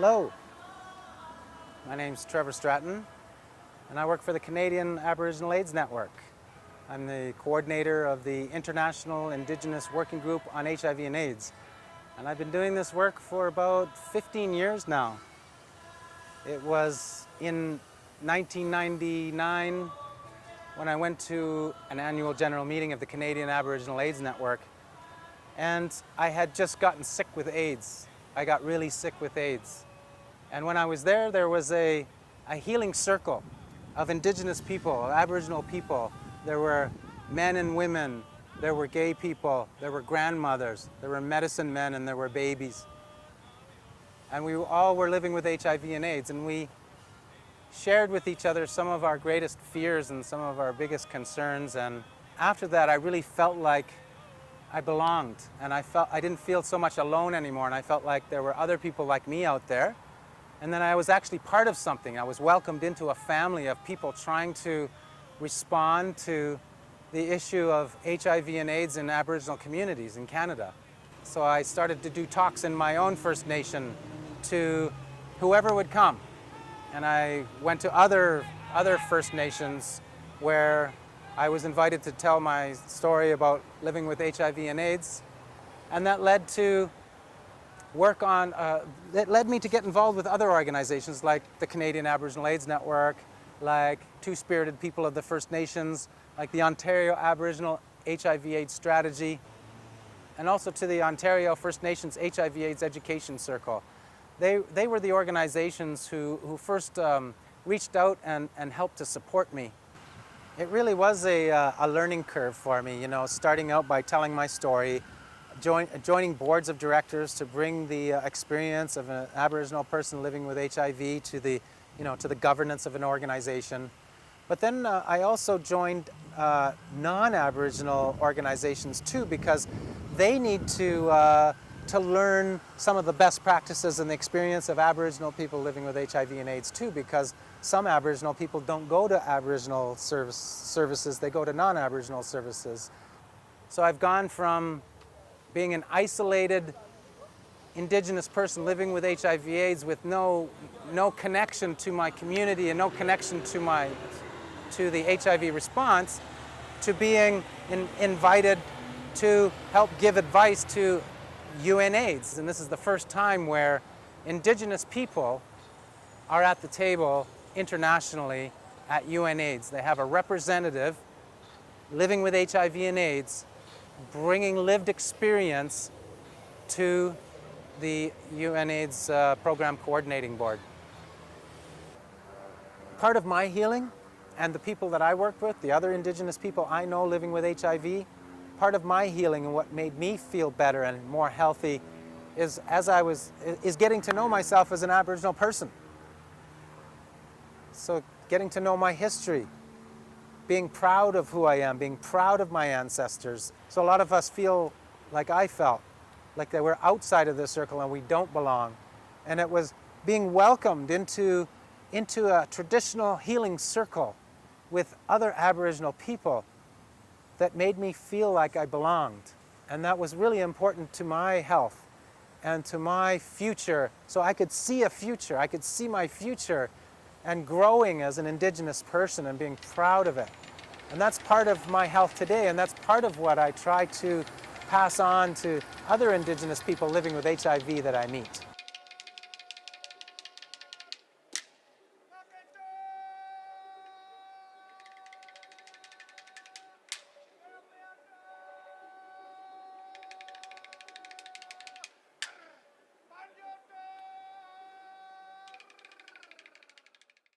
Hello, my name's Trevor Stratton, and I work for the Canadian Aboriginal AIDS Network. I'm the coordinator of the International Indigenous Working Group on HIV and AIDS, and I've been doing this work for about 15 years now. It was in 1999 when I went to an annual general meeting of the Canadian Aboriginal AIDS Network, and I had just gotten sick with AIDS. I got really sick with AIDS. And when I was there, there was a healing circle of Indigenous people, Aboriginal people. There were men and women, there were gay people, there were grandmothers, there were medicine men, and there were babies. And we all were living with HIV and AIDS, and we shared with each other some of our greatest fears and some of our biggest concerns. And after that, I really felt like I belonged, and I didn't feel so much alone anymore, and I felt like there were other people like me out there, and then I was actually part of something. I was welcomed into a family of people trying to respond to the issue of HIV and AIDS in Aboriginal communities in Canada. So I started to do talks in my own First Nation to whoever would come, and I went to other First Nations where I was invited to tell my story about living with HIV and AIDS, and that led to work on, it led me to get involved with other organizations like the Canadian Aboriginal AIDS Network, like Two-Spirited People of the First Nations, like the Ontario Aboriginal HIV/AIDS Strategy, and also to the Ontario First Nations HIV/AIDS Education Circle. They were the organizations who first reached out and helped to support me. It really was a learning curve for me, you know, starting out by telling my story, joining boards of directors to bring the experience of an Aboriginal person living with HIV to the, to the governance of an organization. But then I also joined non-Aboriginal organizations too, because they need to learn some of the best practices and the experience of Aboriginal people living with HIV and AIDS too, because some Aboriginal people don't go to Aboriginal services, they go to non-Aboriginal services. So I've gone from being an isolated Indigenous person living with HIV/AIDS with no connection to my community and no connection to the HIV response, to being invited to help give advice to UNAIDS. And this is the first time where Indigenous people are at the table internationally at UNAIDS. They have a representative living with HIV and AIDS, bringing lived experience to the UNAIDS Program Coordinating Board. Part of my healing, and the people that I work with, the other Indigenous people I know living with HIV, part of my healing and what made me feel better and more healthy is getting to know myself as an Aboriginal person. So getting to know my history, being proud of who I am, being proud of my ancestors. So a lot of us feel like I felt, like that we're outside of this circle and we don't belong. And it was being welcomed into a traditional healing circle with other Aboriginal people that made me feel like I belonged. And that was really important to my health and to my future. So I could see a future, I could see my future and growing as an Indigenous person and being proud of it. And that's part of my health today, and that's part of what I try to pass on to other Indigenous people living with HIV that I meet.